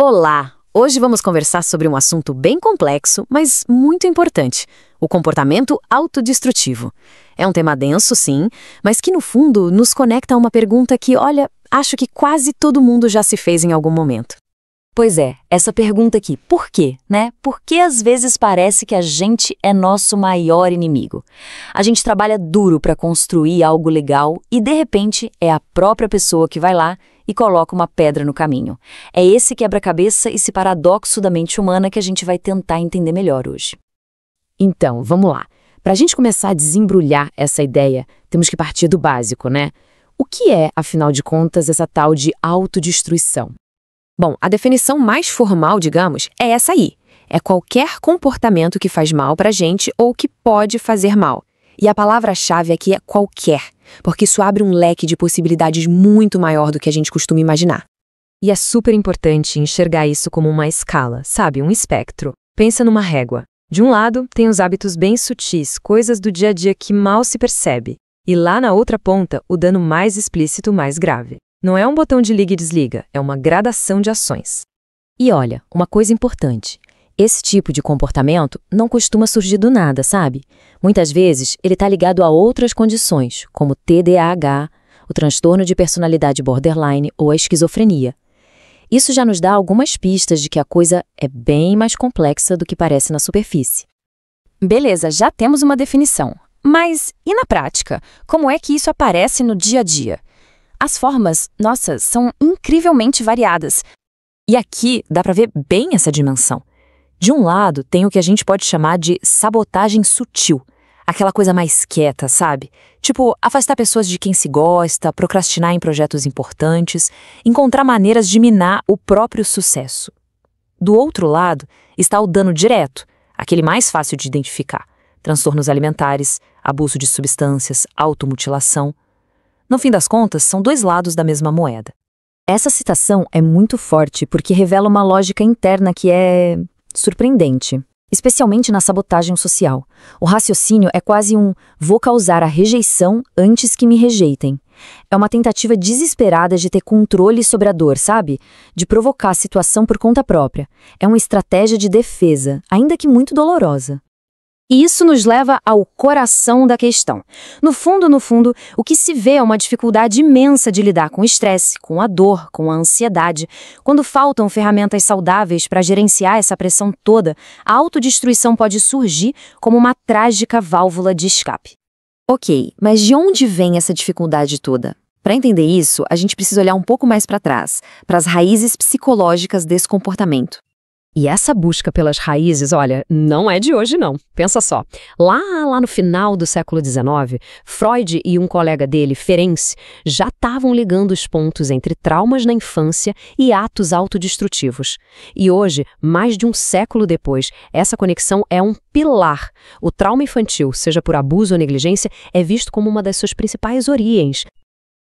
Olá! Hoje vamos conversar sobre um assunto bem complexo, mas muito importante: o comportamento autodestrutivo. É um tema denso, sim, mas que no fundo nos conecta a uma pergunta que, olha, acho que quase todo mundo já se fez em algum momento. Pois é, essa pergunta aqui, por quê, né? Por que às vezes parece que a gente é nosso maior inimigo? A gente trabalha duro para construir algo legal e, de repente, é a própria pessoa que vai lá e coloca uma pedra no caminho. É esse quebra-cabeça, esse paradoxo da mente humana que a gente vai tentar entender melhor hoje. Então, vamos lá. Para a gente começar a desembrulhar essa ideia, temos que partir do básico, né? O que é, afinal de contas, essa tal de autodestruição? Bom, a definição mais formal, digamos, é essa aí. É qualquer comportamento que faz mal pra gente ou que pode fazer mal. E a palavra-chave aqui é qualquer, porque isso abre um leque de possibilidades muito maior do que a gente costuma imaginar. E é super importante enxergar isso como uma escala, sabe? Um espectro. Pensa numa régua. De um lado, tem os hábitos bem sutis, coisas do dia a dia que mal se percebe. E lá na outra ponta, o dano mais explícito, mais grave. Não é um botão de liga e desliga, é uma gradação de ações. E olha, uma coisa importante. Esse tipo de comportamento não costuma surgir do nada, sabe? Muitas vezes, ele está ligado a outras condições, como TDAH, o transtorno de personalidade borderline ou a esquizofrenia. Isso já nos dá algumas pistas de que a coisa é bem mais complexa do que parece na superfície. Beleza, já temos uma definição. Mas e na prática? Como é que isso aparece no dia a dia? As formas, nossa, são incrivelmente variadas. E aqui dá para ver bem essa dimensão. De um lado, tem o que a gente pode chamar de sabotagem sutil. Aquela coisa mais quieta, sabe? Tipo, afastar pessoas de quem se gosta, procrastinar em projetos importantes, encontrar maneiras de minar o próprio sucesso. Do outro lado, está o dano direto, aquele mais fácil de identificar. Transtornos alimentares, abuso de substâncias, automutilação. No fim das contas, são dois lados da mesma moeda. Essa citação é muito forte porque revela uma lógica interna que é surpreendente, especialmente na sabotagem social. O raciocínio é quase um vou causar a rejeição antes que me rejeitem. É uma tentativa desesperada de ter controle sobre a dor, sabe? De provocar a situação por conta própria. É uma estratégia de defesa, ainda que muito dolorosa. E isso nos leva ao coração da questão. No fundo, o que se vê é uma dificuldade imensa de lidar com o estresse, com a dor, com a ansiedade. Quando faltam ferramentas saudáveis para gerenciar essa pressão toda, a autodestruição pode surgir como uma trágica válvula de escape. Ok, mas de onde vem essa dificuldade toda? Para entender isso, a gente precisa olhar um pouco mais para trás, para as raízes psicológicas desse comportamento. E essa busca pelas raízes, olha, não é de hoje não. Pensa só, lá no final do século XIX, Freud e um colega dele, Ferenczi, já estavam ligando os pontos entre traumas na infância e atos autodestrutivos. E hoje, mais de um século depois, essa conexão é um pilar. O trauma infantil, seja por abuso ou negligência, é visto como uma das suas principais origens.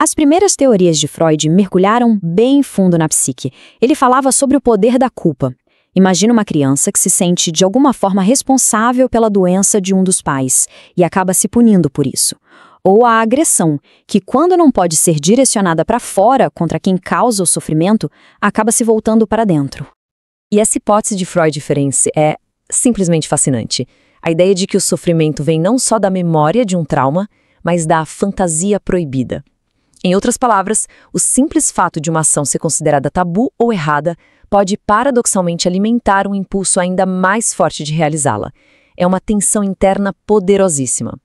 As primeiras teorias de Freud mergulharam bem fundo na psique. Ele falava sobre o poder da culpa. Imagina uma criança que se sente de alguma forma responsável pela doença de um dos pais e acaba se punindo por isso. Ou a agressão, que quando não pode ser direcionada para fora contra quem causa o sofrimento, acaba se voltando para dentro. E essa hipótese de Freud e Ferenczi é simplesmente fascinante. A ideia de que o sofrimento vem não só da memória de um trauma, mas da fantasia proibida. Em outras palavras, o simples fato de uma ação ser considerada tabu ou errada pode paradoxalmente alimentar um impulso ainda mais forte de realizá-la. É uma tensão interna poderosíssima.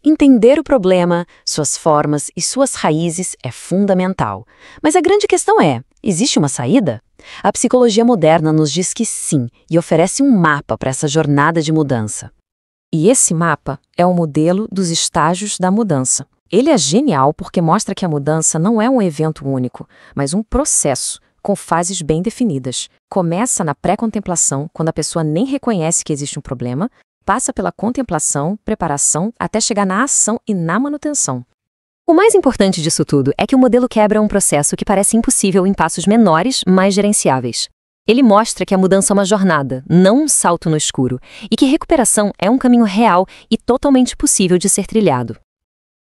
Entender o problema, suas formas e suas raízes é fundamental. Mas a grande questão é, existe uma saída? A psicologia moderna nos diz que sim, e oferece um mapa para essa jornada de mudança. E esse mapa é o modelo dos estágios da mudança. Ele é genial porque mostra que a mudança não é um evento único, mas um processo, com fases bem definidas. Começa na pré-contemplação, quando a pessoa nem reconhece que existe um problema, passa pela contemplação, preparação, até chegar na ação e na manutenção. O mais importante disso tudo é que o modelo quebra um processo que parece impossível em passos menores, mais gerenciáveis. Ele mostra que a mudança é uma jornada, não um salto no escuro, e que recuperação é um caminho real e totalmente possível de ser trilhado.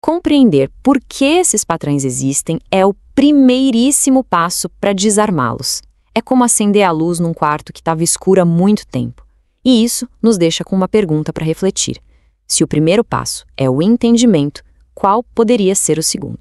Compreender por que esses padrões existem é o primeiríssimo passo para desarmá-los. é como acender a luz num quarto que estava escuro há muito tempo. E isso nos deixa com uma pergunta para refletir. Se o primeiro passo é o entendimento, qual poderia ser o segundo?